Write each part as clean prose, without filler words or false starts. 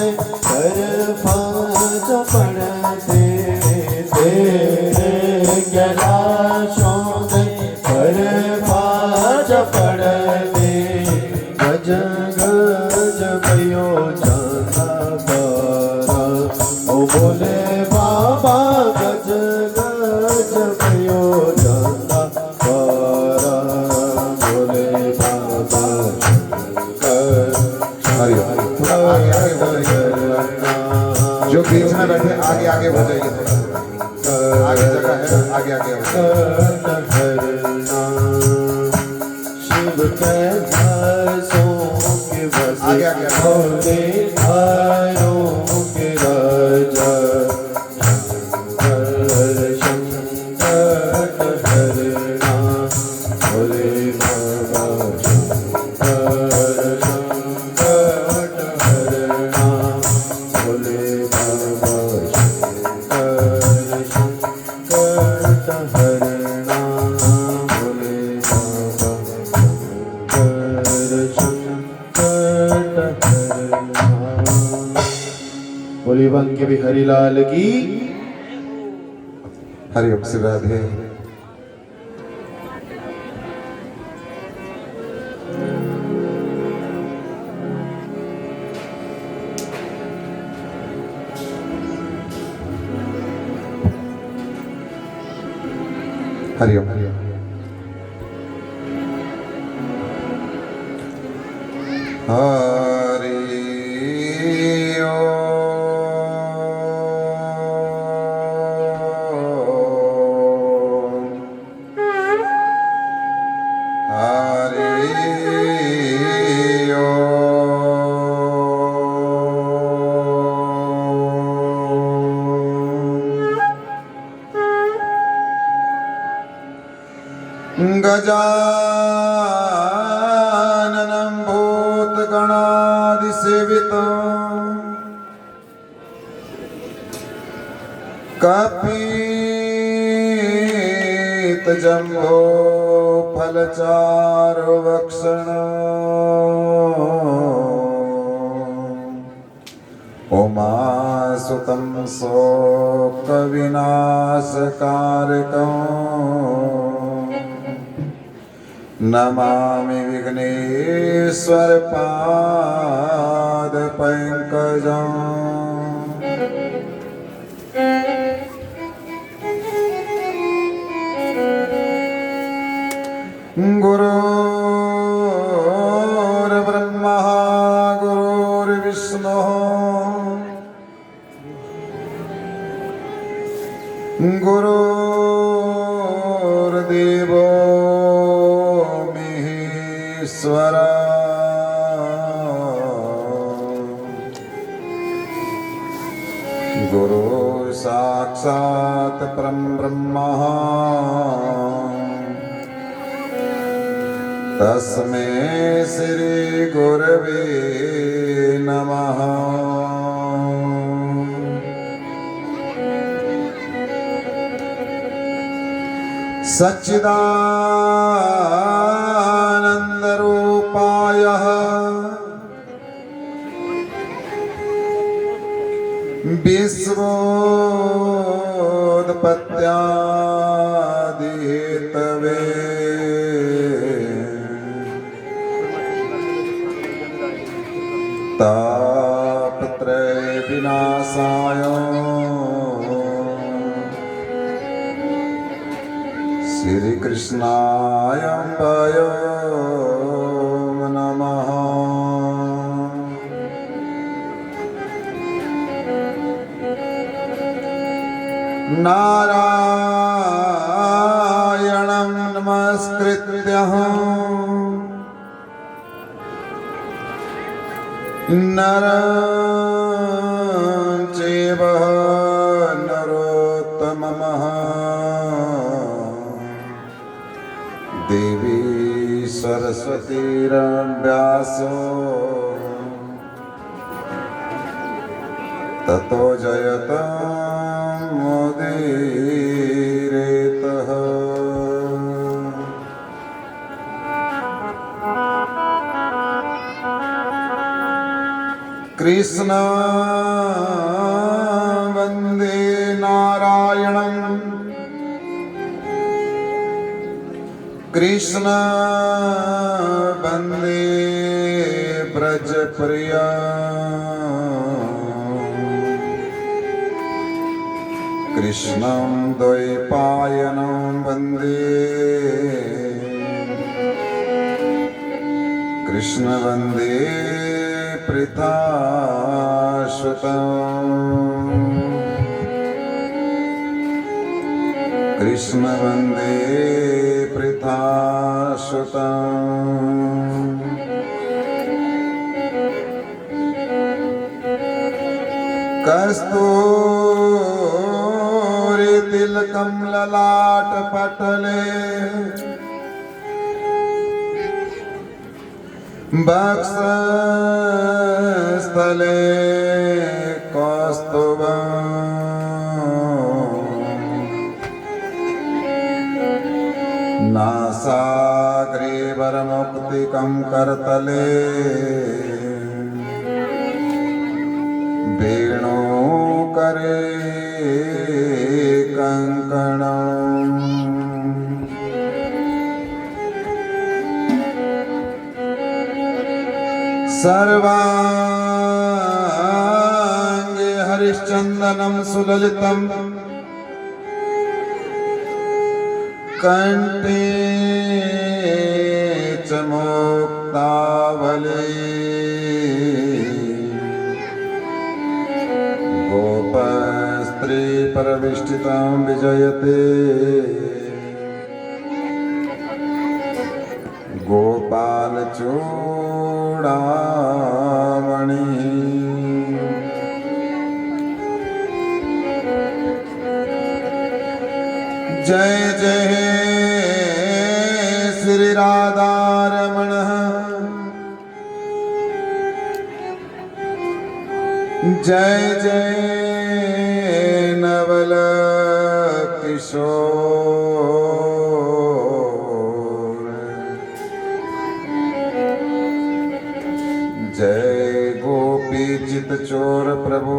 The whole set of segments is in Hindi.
दे कर फाज पड़ते तेरे कैलाशों दे कर फाज पड़ते गज गज भयो जाता तारा ओ बोले बाबा गज गज भयो जाता तारा बोले बाबा जो बीच में बैठे आगे आगे हो जाइए, आगे जगह है, आगे आगे शिव कैलाशों के बसे आगे आगे भोले धारों के राजा शंकर हरना भोले बाबा शंकर हरना भोले बाबा शंकर हरना भोले बाबा बोली बन के भी हरिलाल की हरिओम से राधे। हरिओम गजाननं भूतगणादिसेवितं कपितजम्बो फलचारुभक्षणम् उमासुतं शोकविनाशकारकम् नमामि विघ्नेश्वर पाद पंकजं गुरुर्ब्रह्मा गुरुर्विष्णुः गुरुर्देवो महेश्वरा गुरु साक्षात् परब्रह्म तस्मै श्री गुरवे नमः। सच्चिदानन्दरूपाय विश्वोत्पत्त्यादिहेतवे तापत्रय विनाशाय श्री कृष्णाय नमः। नारायणं नमस्कृत्यः नरं चैव नरोत्तमः देवी सरस्वतीर्व्यासो ततो जयतमुदीरयेतः। कृष्ण वंदे नारायणं कृष्ण वंदे ब्रजप्रिया कृष्णं द्वैपायनं वंदे कृष्ण वंदे पृथासुतं कृष्ण वंदे पृथासुतं कस्तूरी तिलकं ललाटपटले वक्षस्थले कौस्तुभं नासाग्रे वरमुक्तिकं करतले वेणुकरे कंकणम् सर्वांगे हरिश्चंदनं सुललितं कंठे च मुक्तावली गोपस्त्री परविष्टितं विजयते गोपाल चूड़ामणि जय जय श्री राधा रमण जय जय नवल किशोर जय गोपी चित चोर प्रभु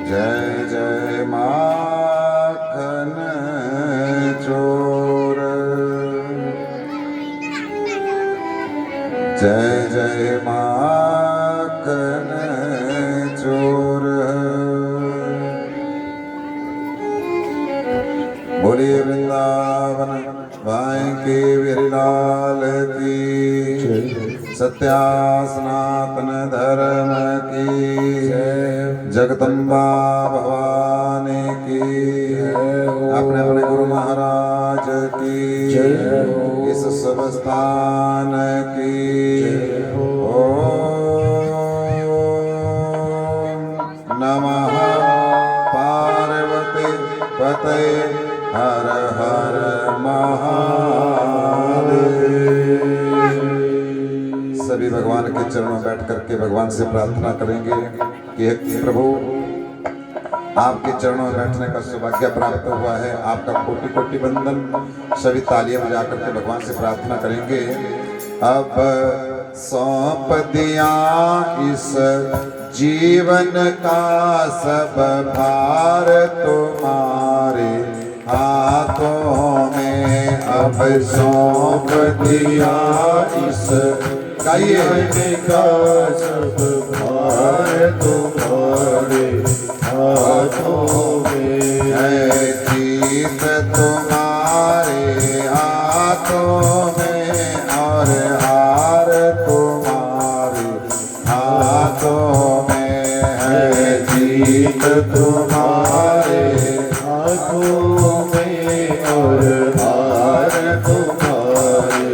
जय जय माखन चोर जय जय माखन चोर बोलिए वृंदावन भाई के विरलाल की सत्या सनातन धर्म की जगदम्बा भवानी की अपने अपने गुरु महाराज की इस शुभ स्थान की ओम नमः पार्वती पते हर हर महादेव। सभी भगवान के चरणों में बैठ करके भगवान से प्रार्थना करेंगे कि हे प्रभु आपके चरणों में बैठने का सौभाग्य प्राप्त हुआ है। आपका कोटि कोटि वंदन। सभी तालियां बजा करके भगवान से प्रार्थना करेंगे। अब सौंप दिया इस जीवन का सब भार तुम्हारे हाथों में। अब सौंप दिया इस जीवन का सब भार तुम्हारे हाथों में। है जीत तुम्हारे हाथों में और हार तुम्हारे हाथों में। है जीत तुम्हारे हाथों में और हार तुम्हारे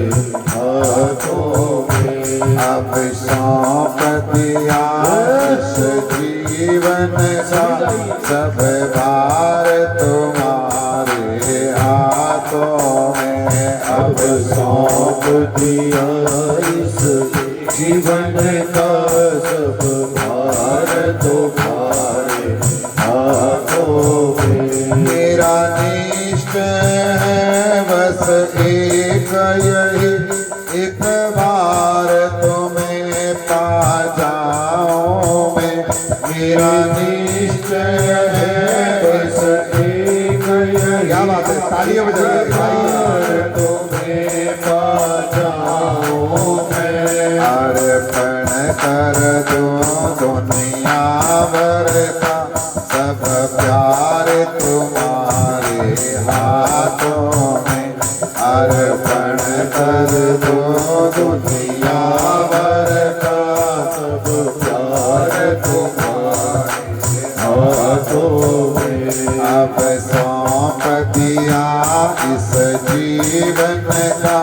हाथों में। अब सौंप दिया इस जीवन का सब भार तुम्हारे हाथों में। अब सौंप दिया इस जीवन का सब भार तुम्हारे हाथों में। मेरा इष्ट है बस एक यही एक बार तुम्हें पा जाऊं मैं, मेरा निश्चय है बस एक यही। क्या बात है, तालियां बजाइए। तुम्हें पा जाऊं मैं, अर्पण कर दूं दुनिया भर का सब प्यार तुम्हारे हाथों में, अर्पण कर दूं दुनिया भर का सब प्यार तुम्हारे हाथों में। अब सौंप दिया इस जीवन का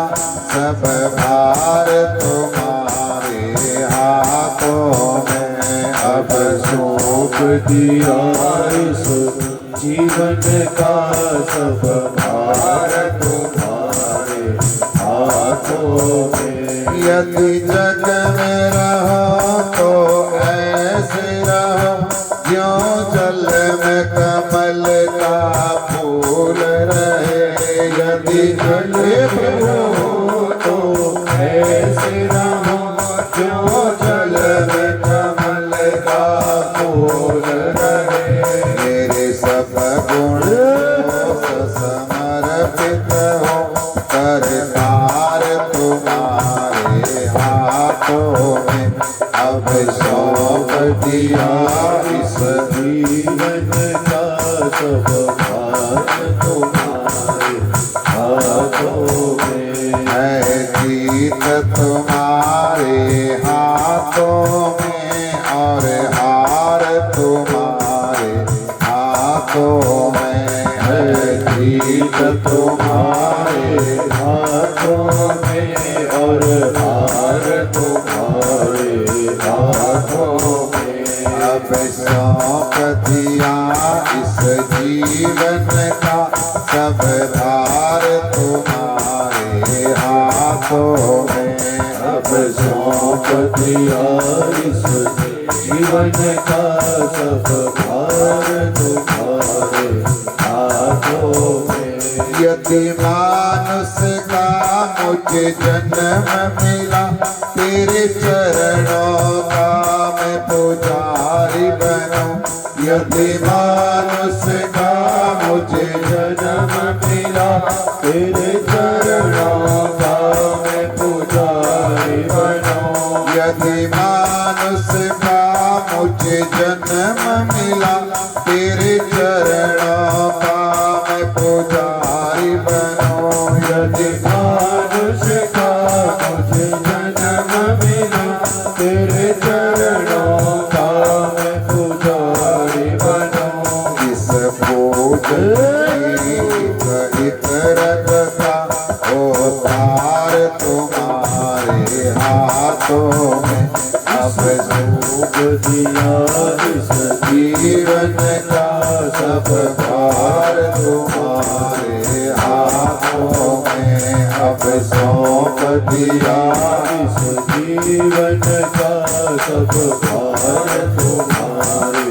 सब भार तुम्हारे हाथों में, अब सौंप दिया इस जीवन का सब भार तुम्हारे हाथों में। यदि जग में रहो तो ऐसे रहो ज्यों जल में कमल का फूल रहे, यदि जग में रहो तो ऐसे रहो ज्यों जल में कमल का फूल रहे। मेरे सब गुण समर्पित हो, करतार तुम्हारे हाथों में, अब सौंप दिया इस जीवन का सब भार तुम्हारे हाथों में। है जीत तुम्हारे हाथों में और हार तुम्हारे हाथों में, है जीत तुम्हारे हाथों में और हार तुम्हारे हाथों में। अब सौंप दिया इस जीवन का सब भार तुम्हारे हाथों में, अब सौंप दिया इस जीवन का सब भार तुम्हारे हाथों में। यदि मानुष का मुझे जन्म मिला, तेरे चरणों का मैं पुजारी बनूं। यदि मानुष का मुझे जन्म मिला, तेरे चरणों का मैं पुजारी बनूं। यदि मानुष का मुझे जन्म मिला, तेरे चरणों का मैं पुजारी बनूं। यदि मानुष का मुझे जन्म मिला, तेरे चरणों का मैं पुजारी बनूं। इस पूजन की इतरत का उतार तुम्हारे हाथों में, अब सूख दिया इस जीवन का सब भार तुम्हारे हाथों में, अब सौंप दिया इस जीवन का सब भार तुम्हारे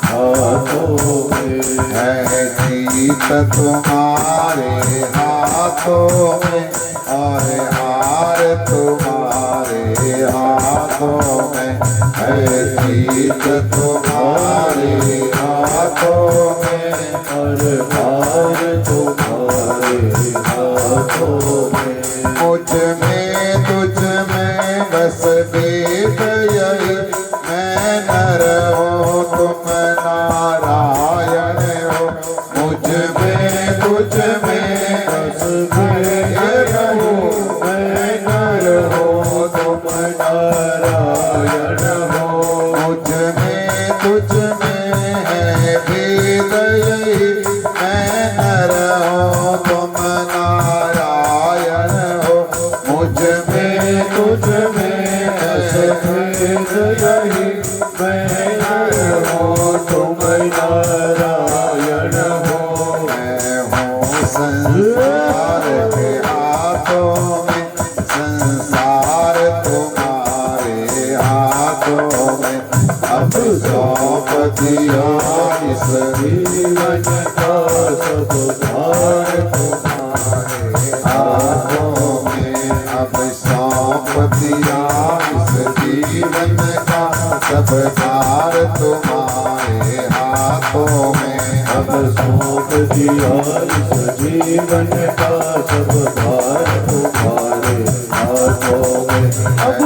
हाथों में। है जीत तुम्हारे हाथों में और हार तुम्हारे हाथों में, है जीत तुम्हारे हाथों में और हार तुम्हारे हाथों में। मुझ में तुझ में बस भेद यही, मैं नर हो तुम नारायण हो। मुझ में तुझ में बस भेद हो, मैं नर हो तुम नारायण हो। मुझ में तुझ में है भेद यही, मैं नर हो तुम नारायण हो। मुझ में तुझ में बस भेद यही, मैं नर हो तुम नारायण हो। मैं हूँ संसार के हाथों में, संसार तुम्हारे हाथों में, अब सौंप दिया इस जीवन का सब भार तुम्हारे हाथों में, अब सौंप दिया इस जीवन जीवन का सब भार तुम्हारे हाथों में। अब सौंप दिया इस जीवन का सब भार तुम्हारे हाथों में। अब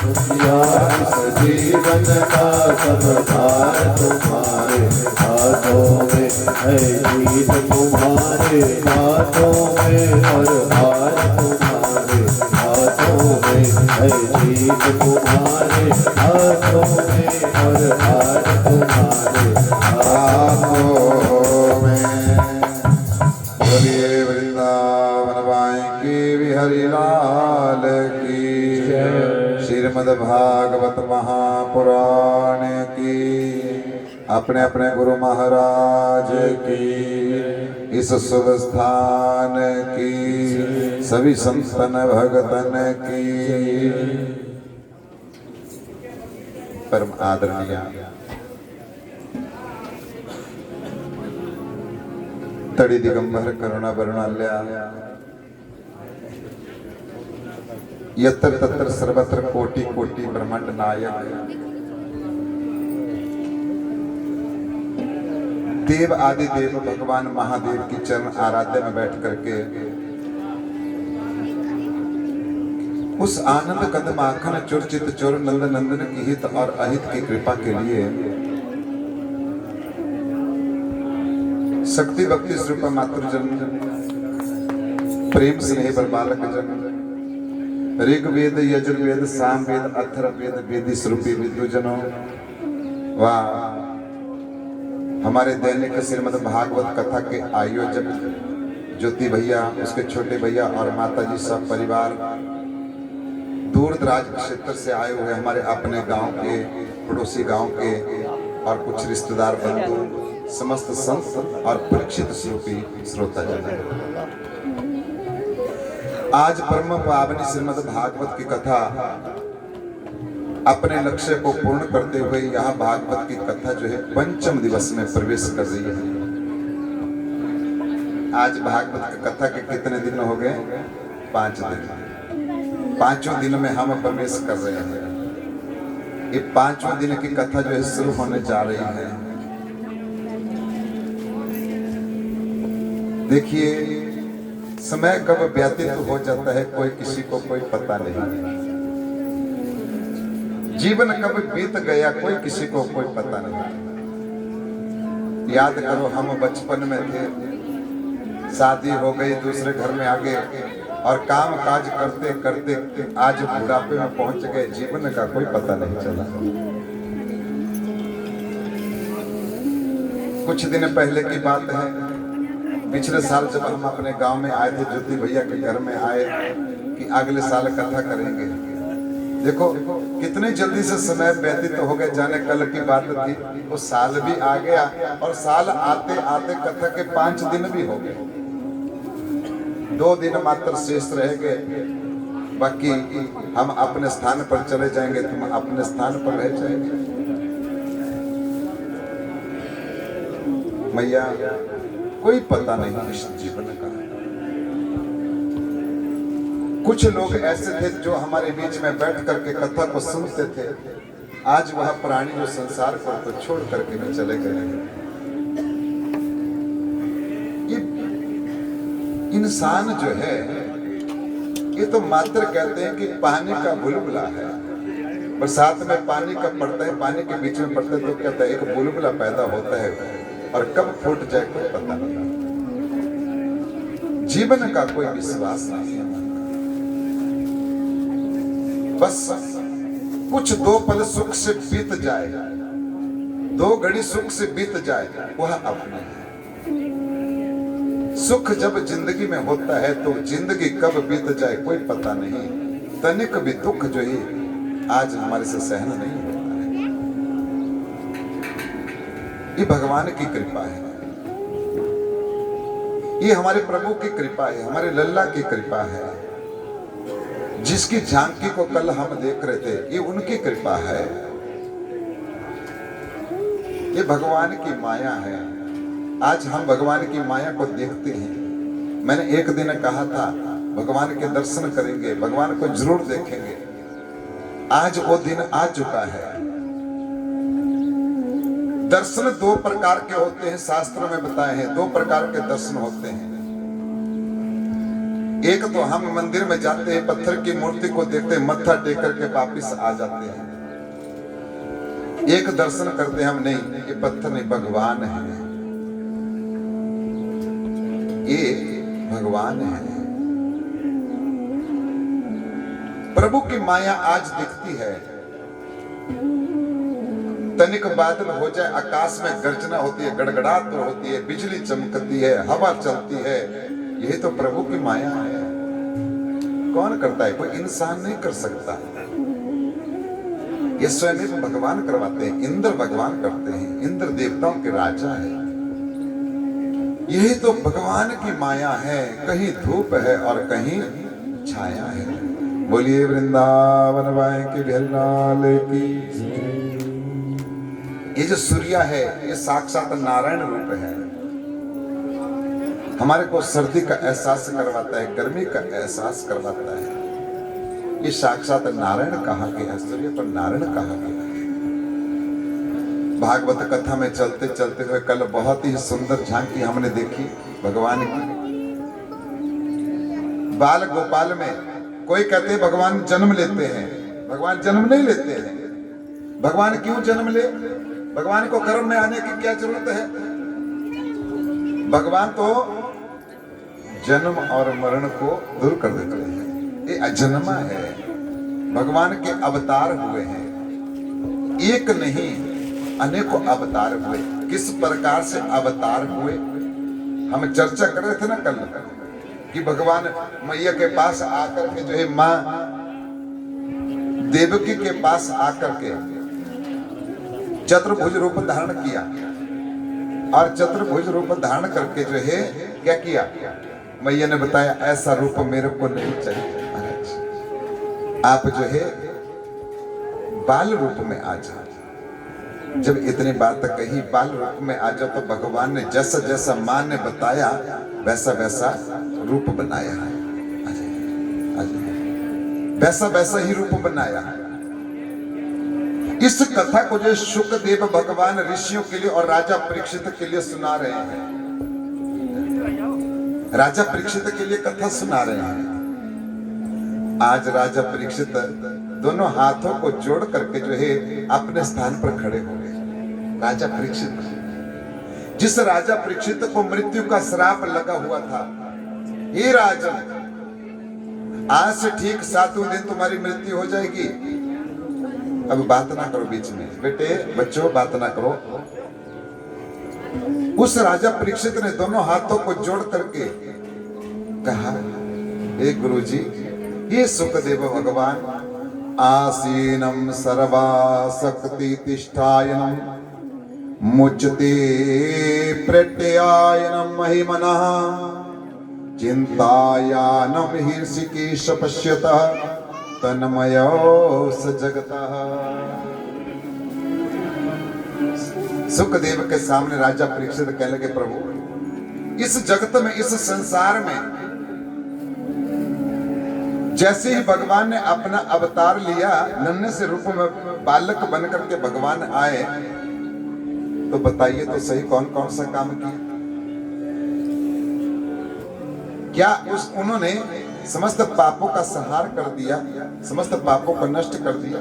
दिया इस जीवन का सब भार तुम्हारे हाथों में। है जीत तुम्हारे हाथों में और हार तुम्हारे हाथों में। है जीत तुम्हारे हाथों में और हार तुम्हारे हाथों में। बोलिए वृंदावन बाई की बिहारी लाल की। श्रीमद् भागवत महापुराण की। अपने अपने गुरु महाराज की इस शुभ स्थान की सभी संतन भगतन की परम आदरणीय तड़ी दिगंबर करुणा वरुणाल्या यत्र तत्र सर्वत्र कोटि कोटि ब्रह्मांड नायक देव आदि देव भगवान महादेव की चरण आराध्य में बैठ करके उस आनंद कद माखन चुर चित चोर नंद नंदन की हित और अहित की कृपा के लिए शक्ति भक्ति स्वरूप मातृजन प्रेम स्नेह पर बालक जन ऋग्वेद यजुर्वेद सामवेद अथर्ववेद वेदी स्वरूपी विद्वजनों व हमारे दैनिक श्रीमद् भागवत कथा के आयोजक ज्योति भैया, उसके छोटे भैया और माता जी सब परिवार, दूर दराज क्षेत्र से आए हुए हमारे अपने गांव के, पड़ोसी गांव के और कुछ रिश्तेदार बंधु, समस्त संत और परीक्षित स्वरूपी श्रोता जन, आज परम पावनी श्रीमद् भागवत की कथा अपने लक्ष्य को पूर्ण करते हुए यह भागवत की कथा जो है पंचम दिवस में प्रवेश कर रही है। आज भागवत की कथा के कितने दिन हो गए? 5 दिन। 5वें दिन में हम प्रवेश कर रहे हैं। ये 5वें दिन की कथा जो है शुरू होने जा रही है। देखिए, समय कब व्यतीत हो जाता है कोई किसी को कोई पता नहीं। जीवन कब बीत गया कोई किसी को कोई पता नहीं। याद करो, हम बचपन में थे, शादी हो गई, दूसरे घर में आ गए और काम काज करते करते आज बुढ़ापे में पहुंच गए, जीवन का कोई पता नहीं चला। कुछ दिन पहले की बात है, पिछले साल जब हम अपने गांव में आए थे, ज्योति भैया के घर में आए कि अगले साल कथा करेंगे। देखो कितनी जल्दी से समय व्यतीत हो गए, जाने कल की बात थी वो साल भी आ गया और साल आते आते कथा के 5 दिन भी हो गए। 2 दिन मात्र शेष रह गए, बाकी हम अपने स्थान पर चले जाएंगे, तुम अपने स्थान पर रह जाएंगे। मैया कोई पता नहीं इस जीवन का। कुछ लोग ऐसे थे जो हमारे बीच में बैठ करके कथा को सुनते थे, आज वह प्राणी जो संसार को छोड़ करके भी चले गए। ये इंसान जो है ये तो मात्र कहते हैं कि पानी का बुलबुला है। बरसात में पानी कब पड़ता है, पानी के बीच में पड़ता है तो कहता है एक बुलबुला पैदा होता है और कब फूट जाए कोई पता नहीं। जीवन का कोई विश्वास नहीं है। बस कुछ 2 पल सुख से बीत जाए, 2 घड़ी सुख से बीत जाए, वह अपना है। सुख जब जिंदगी में होता है तो जिंदगी कब बीत जाए कोई पता नहीं। तनिक भी दुख जो है आज हमारे से सहन नहीं होता है। ये भगवान की कृपा है, ये हमारे प्रभु की कृपा है, हमारे लल्ला की कृपा है। जिसकी झांकी को कल हम देख रहे थे, ये उनकी कृपा है, ये भगवान की माया है। आज हम भगवान की माया को देखते हैं। मैंने एक दिन कहा था भगवान के दर्शन करेंगे, भगवान को जरूर देखेंगे। आज वो दिन आ चुका है। दर्शन दो प्रकार के होते हैं, शास्त्रों में बताए हैं। दो प्रकार के दर्शन होते हैं। एक तो हम मंदिर में जाते हैं, पत्थर की मूर्ति को देखते हैं, मत्था टेक करके वापिस आ जाते हैं। एक दर्शन करते हैं हम, नहीं ये पत्थर नहीं, भगवान है, ये भगवान है। प्रभु की माया आज दिखती है। तनिक बादल हो जाए, आकाश में गर्जना होती है, गड़गड़ाहट होती है, बिजली चमकती है, हवा चलती है, यही तो प्रभु की माया है। कौन करता है? कोई इंसान नहीं कर सकता। ये स्वयं भगवान करवाते हैं, इंद्र भगवान करते हैं, इंद्र देवताओं के राजा है। यही तो भगवान की माया है। कहीं धूप है और कहीं छाया है। बोलिए वृंदावन वाए के बिहारी लाल की। ये जो सूर्य है ये साक्षात नारायण रूप है। हमारे को सर्दी का एहसास करवाता है, गर्मी का एहसास करवाता है। ये साक्षात नारायण कहा गया, सूर्य पर नारायण कहा गया है। भागवत कथा में चलते चलते हुए कल बहुत ही सुंदर झांकी हमने देखी भगवान की। बाल गोपाल में कोई कहते हैं भगवान जन्म लेते हैं, भगवान जन्म नहीं लेते हैं। भगवान क्यों जन्म ले? भगवान को गर्भ में आने की क्या जरूरत है? भगवान तो जन्म और मरण को दूर कर देते हैं। ये अजन्मा है। भगवान के अवतार हुए हैं, एक नहीं अनेकों अवतार हुए। किस प्रकार से अवतार हुए हम चर्चा कर रहे थे ना कल, कि भगवान मैया के पास आकर के जो है माँ देवकी के पास आकर के चतुर्भुज रूप धारण किया, और चतुर्भुज रूप धारण करके जो है क्या किया? मैया ने बताया ऐसा रूप मेरे को नहीं चाहिए महाराज, आप जो है बाल रूप में आ जाओ। जब इतनी बात कही बाल रूप में आ जाओ, तो भगवान ने जैसा जैसा माँ ने बताया वैसा वैसा रूप बनाया है। वैसा वैसा ही रूप बनाया है। इस कथा को जो शुकदेव भगवान ऋषियों के लिए और राजा परीक्षित के लिए सुना रहे हैं। राजा परीक्षित के लिए कथा सुना रहे हैं। आज राजा परीक्षित दोनों हाथों को जोड़ करके जो है अपने स्थान पर खड़े हो गए। राजा परीक्षित, जिस राजा परीक्षित को मृत्यु का श्राप लगा हुआ था, हे राजन आज से ठीक 7वें दिन तुम्हारी मृत्यु हो जाएगी। अब बात ना करो बीच में, बेटे बच्चों बात ना करो। उस राजा परीक्षित ने दोनों हाथों को जोड़ करके कहा, हे गुरुजी, ये सुखदेव भगवान आसीनम सर्वाशक्ति तिष्ठायनम मुच्यते प्रत्ययायनम महिमनः चिंतायानम ऋषिकेश पश्यतः तन्मयो स जगतः। सुखदेव के सामने राजा परीक्षित कहने लगे, प्रभु इस जगत में, इस संसार में जैसे ही भगवान ने अपना अवतार लिया, नन्हे से रूप में बालक बनकर के भगवान आए, तो बताइए तो सही कौन कौन सा काम किया? क्या उन्होंने समस्त पापों का संहार कर दिया, समस्त पापों को नष्ट कर दिया?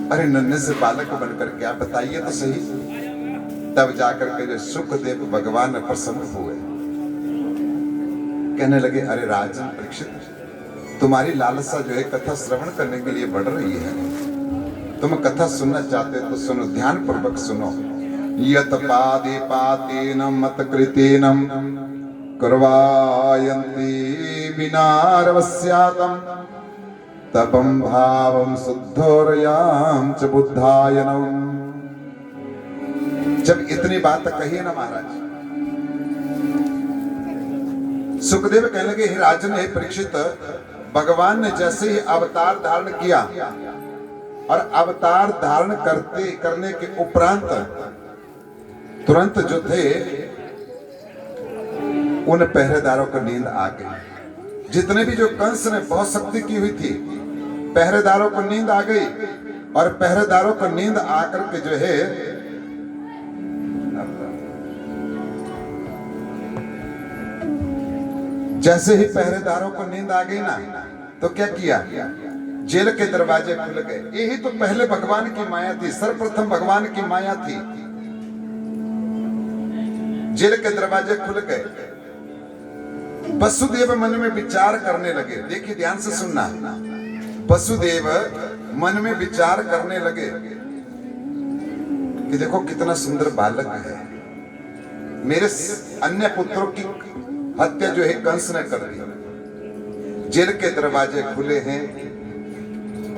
अरे नन्हे से बालक बनकर क्या, बताइए तो सही। तब जाकर के जो सुखदेव भगवान प्रसन्न हुए, कहने लगे, अरे राजन परीक्षित, तुम्हारी लालसा जो है कथा श्रवण करने के लिए बढ़ रही है। तुम कथा सुनना चाहते हो तो सुनो, ध्यान पूर्वक सुनो। यत पादे पातेन मत कृतेनम करवायन्ति विनारवस्यातम तपम भावम शुद्धोरयाम च बुद्धायनम। जब इतनी बात कही है ना महाराज, सुखदेव कहने लगे, हे राजन, हे परीक्षित, भगवान ने जैसे ही अवतार धारण किया और अवतार धारण करने के उपरांत तुरंत जो थे उन पहरेदारों को नींद आ गई। जितने भी जो कंस ने बहुत शक्ति की हुई थी, पहरेदारों को नींद आ गई और पहरेदारों को नींद आकर के जो है जैसे ही पहरेदारों को नींद आ गई ना, तो क्या किया, जेल के दरवाजे खुल गए। यही तो पहले भगवान की माया थी, सर्वप्रथम भगवान की माया थी। जेल के दरवाजे खुल गए। वसुदेव मन में विचार करने लगे। देखिए ध्यान से सुनना, वसुदेव मन में विचार करने लगे कि देखो कितना सुंदर बालक है, मेरे अन्य पुत्रों की हत्या जो है कंस ने कर दी। जेल के दरवाजे खुले हैं,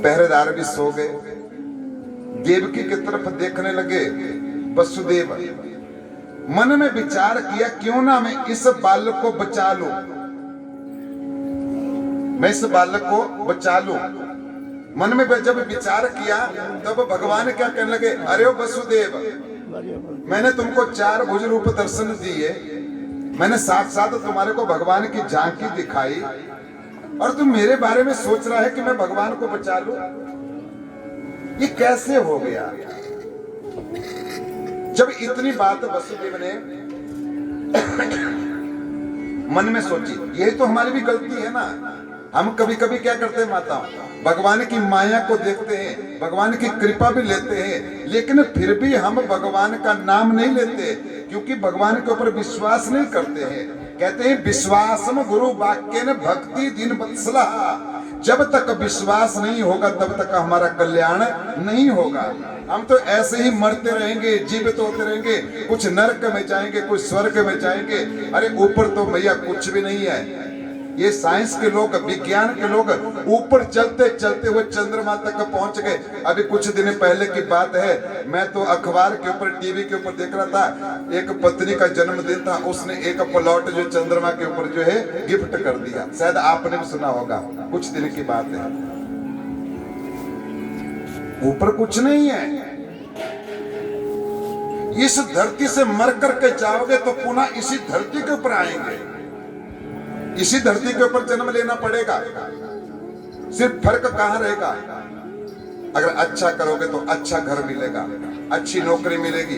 पहरेदार भी सो गए। देवकी की तरफ देखने लगे वसुदेव। मन में विचार किया क्यों ना मैं इस बालक को बचा लूं, मैं इस बालक को बचा लूं। मन में जब विचार किया तब भगवान क्या कहने लगे, अरे वसुदेव, मैंने तुमको 4 भुज रूप दर्शन दिए, मैंने साथ साथ तुम्हारे को भगवान की झांकी दिखाई, और तुम मेरे बारे में सोच रहा है कि मैं भगवान को बचा लूं। ये कैसे हो गया? जब इतनी बात वसुदेव ने मन में सोची, यही तो हमारी भी गलती है ना। हम कभी कभी क्या करते हैं माताओं, भगवान की माया को देखते हैं, भगवान की कृपा भी लेते हैं, लेकिन फिर भी हम भगवान का नाम नहीं लेते, क्योंकि भगवान के ऊपर विश्वास नहीं करते हैं। कहते हैं विश्वासम गुरु वाक्य न भक्ति दिन वत्सला। जब तक विश्वास नहीं होगा तब तक हमारा कल्याण नहीं होगा। हम तो ऐसे ही मरते रहेंगे, जीवित होते रहेंगे, कुछ नरक में जाएंगे, कुछ स्वर्ग में जाएंगे। अरे ऊपर तो भैया कुछ भी नहीं है। ये साइंस के लोग, विज्ञान के लोग ऊपर चलते चलते हुए चंद्रमा तक पहुंच गए। अभी कुछ दिन पहले की बात है, मैं तो अखबार के ऊपर, टीवी के ऊपर देख रहा था, एक पत्नी का जन्मदिन था, उसने एक प्लॉट जो चंद्रमा के ऊपर जो है गिफ्ट कर दिया। शायद आपने भी सुना होगा, कुछ दिन की बात है। ऊपर कुछ नहीं है। इस धरती से मर करके जाओगे तो पुनः इसी धरती के ऊपर आएंगे, इसी धरती के ऊपर जन्म लेना पड़ेगा। सिर्फ फर्क कहां रहेगा, अगर अच्छा करोगे तो अच्छा घर मिलेगा, अच्छी नौकरी मिलेगी,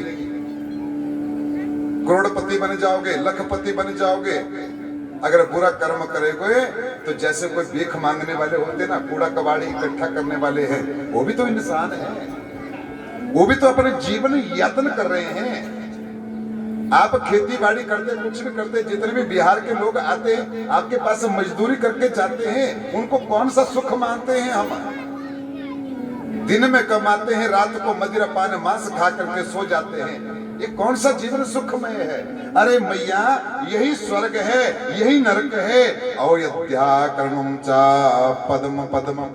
करोड़पति बन जाओगे, लखपति बन जाओगे। अगर बुरा कर्म करोगे तो जैसे कोई भीख मांगने वाले होते ना, कूड़ा कबाड़ी इकट्ठा करने वाले हैं, वो भी तो इंसान है, वो भी तो अपने जीवन यातन कर रहे हैं। आप खेती बाड़ी करते, कुछ भी करते, जितने भी बिहार के लोग आते हैं आपके पास मजदूरी करके जाते हैं, उनको कौन सा सुख मानते हैं? हम दिन में कमाते हैं, रात को मदिरा पान मांस खा करके सो जाते हैं। ये कौन सा जीवन सुखमय है? अरे मैया, यही स्वर्ग है, यही नरक है। अयोध्या कर्मम चा पद्म पद्म,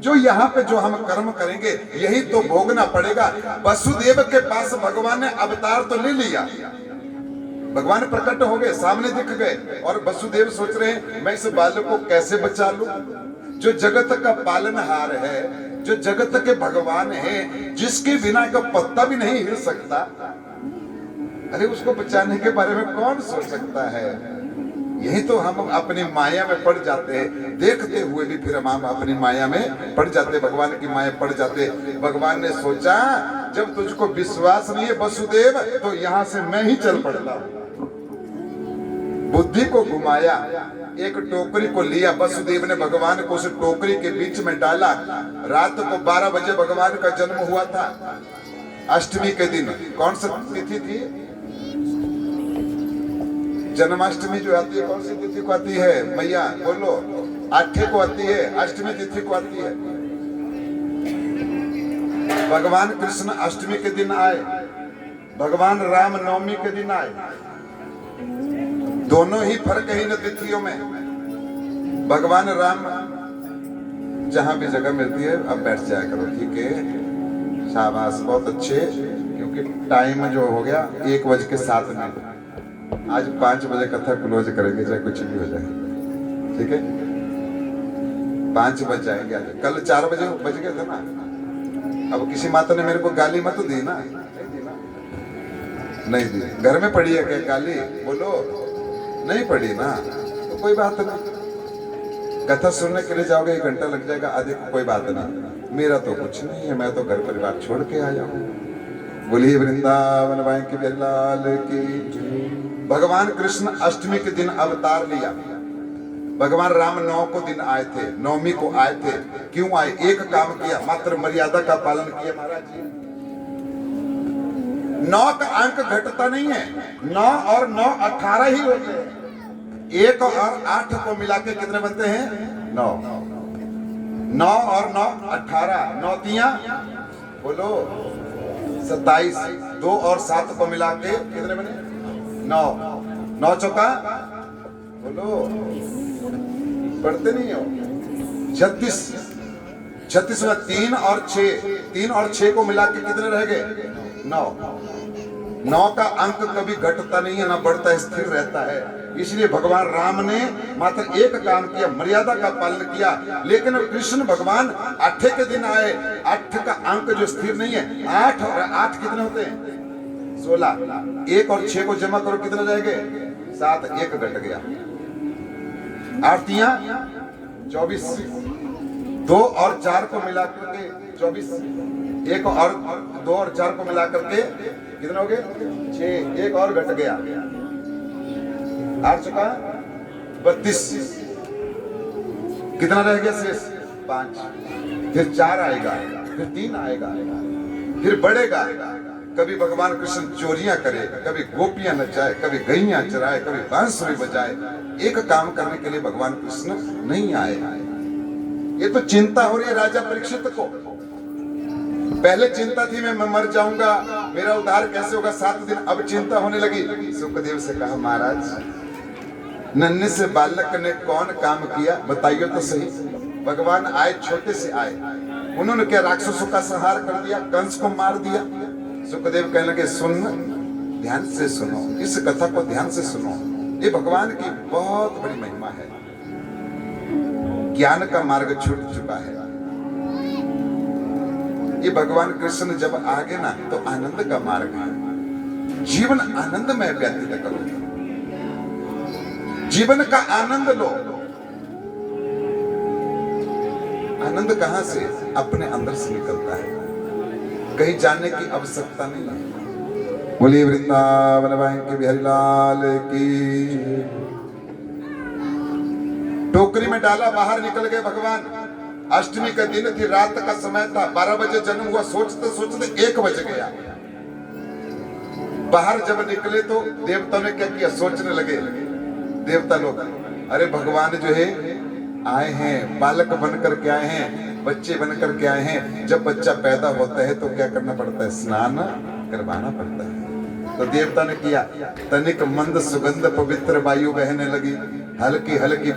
जो यहाँ पे जो हम कर्म करेंगे यही तो भोगना पड़ेगा। वसुदेव के पास भगवान ने अवतार तो ले लिया, भगवान प्रकट हो गए, सामने दिख गए, और वसुदेव सोच रहे हैं मैं इस बालक को कैसे बचा लूं। जो जगत का पालनहार है, जो जगत के भगवान है, जिसके बिना का पत्ता भी नहीं हिल सकता, अरे उसको बचाने के बारे में कौन सोच सकता है? यही तो हम अपनी माया में पड़ जाते हैं, देखते हुए भी फिर हम अपनी माया में पड़ जाते, भगवान की माया पड़ जाते। भगवान ने सोचा जब तुझको विश्वास नहीं है वसुदेव, तो यहाँ से मैं ही चल पड़ता। बुद्धि को घुमाया, एक टोकरी को लिया, वसुदेव ने भगवान को उस टोकरी के बीच में डाला। रात को 12 बजे भगवान का जन्म हुआ था, अष्टमी के दिन। कौन सी तिथि थी? जन्माष्टमी जो आती है, कौन सी तिथि को आती है मैया? बोलो। 8 को आती है, अष्टमी तिथि को आती है। भगवान कृष्ण अष्टमी के दिन आए, भगवान राम नवमी के दिन आए। दोनों ही फर्क है इन तिथियों में। भगवान राम, जहां भी जगह मिलती है अब बैठ जाया करो, ठीक है, शाबाश, बहुत अच्छे। क्योंकि टाइम जो हो गया 1:07। आज 5 बजे कथा क्लोज करेंगे, चाहे कुछ भी हो जाए, ठीक है? 5 बज जाएंगे आज। कल 4 बजे बज गए थे ना। अब किसी माता ने मेरे को गाली मत दी ना, नहीं दी। घर में पड़ी है क्या गाली? बोलो। नहीं पड़ी ना, तो कोई बात नहीं। कथा सुनने के लिए जाओगे 1 घंटा लग जाएगा, आधे को कोई बात नहीं, मेरा तो कुछ नहीं है, मैं तो घर परिवार छोड़ के आया हूँ। बोलिए वृंदावन बाई के बिहारी लाल की। भगवान कृष्ण अष्टमी के दिन अवतार लिया। भगवान राम 9 को दिन आए थे, नवमी को आए थे। क्यों आए? एक काम किया, मात्र मर्यादा का पालन किया महाराज जी। 9 का अंक घटता नहीं है, 9 और 9 18 ही होते हैं। 1 और 8 को मिला के कितने बनते हैं? 9। 9 और 9 18, 9 तिया बोलो 27, 2 और 7 को मिला के कितने बने? 9। 9 चौका बोलो, पढ़ते नहीं हो? 36। 36 में 3 और 6, 3 और 6 को मिला के कितने रह गए? 9। 9 का अंक कभी घटता नहीं है, ना बढ़ता है, स्थिर रहता है। इसलिए भगवान राम ने मात्र एक काम किया, मर्यादा का पालन किया। लेकिन कृष्ण भगवान 8 के दिन आए। 8 का अंक जो स्थिर नहीं है, 8 और 8 कितने होते हैं? 16। 1 और 6 को जमा करो, कितने रहेंगे? 7। 1 घट गया। 8 तिया 24। 2 और 4 को मिला करके 24। 1 और 2 और 4 को मिला करके कितने हो गए? 6। 1 और घट गया। 8 चुका 32। कितना रह गया शेष? 5। फिर 4 आएगा, फिर 3 आएगा, फिर बढ़ेगा। कभी भगवान कृष्ण चोरियां करे, कभी गोपियां नचाए, कभी गैयां चराए, कभी बांसुरी बजाए। एक काम करने के लिए भगवान कृष्ण नहीं आए। ये तो चिंता हो रही है राजा परीक्षित को। पहले चिंता थी मैं मर जाऊंगा, मेरा उद्धार कैसे होगा, 7 दिन। अब चिंता होने लगी। सुखदेव से कहा, महाराज नन्हे से बालक ने कौन काम किया, बताइए तो सही। भगवान आए, छोटे से आए, उन्होंने क्या राक्षसों का संहार कर दिया, कंस को मार दिया। सुखदेव कहने लगे, सुन, ध्यान से सुनो, इस कथा को ध्यान से सुनो। ये भगवान की बहुत बड़ी महिमा है। ज्ञान का मार्ग छूट चुका है। ये भगवान कृष्ण जब आगे ना, तो आनंद का मार्ग है। जीवन आनंद में व्यतीत करो, जीवन का आनंद लो। आनंद कहां से? अपने अंदर से निकलता है, कहीं जाने की आवश्यकता नहीं है। बोलिए वृंदावन बाई के बिहारी लाल की। टोकरी में डाला, बाहर निकल गए भगवान। अष्टमी का दिन थी, रात का समय था, 12 बजे जन्म हुआ। सोचते सोचते 1 बज गया। बाहर जब निकले तो देवता ने क्या किया? सोचने लगे देवता लोग, अरे भगवान जो है आए हैं, बालक बन करके आए हैं, बच्चे बन करके आए हैं। जब बच्चा पैदा होता है तो क्या करना पड़ता है? स्नान करवाना पड़ता है। तो देवता ने किया, तनिक मंद सुगंध पवित्र वायु बहने लगी, हल्की हल्की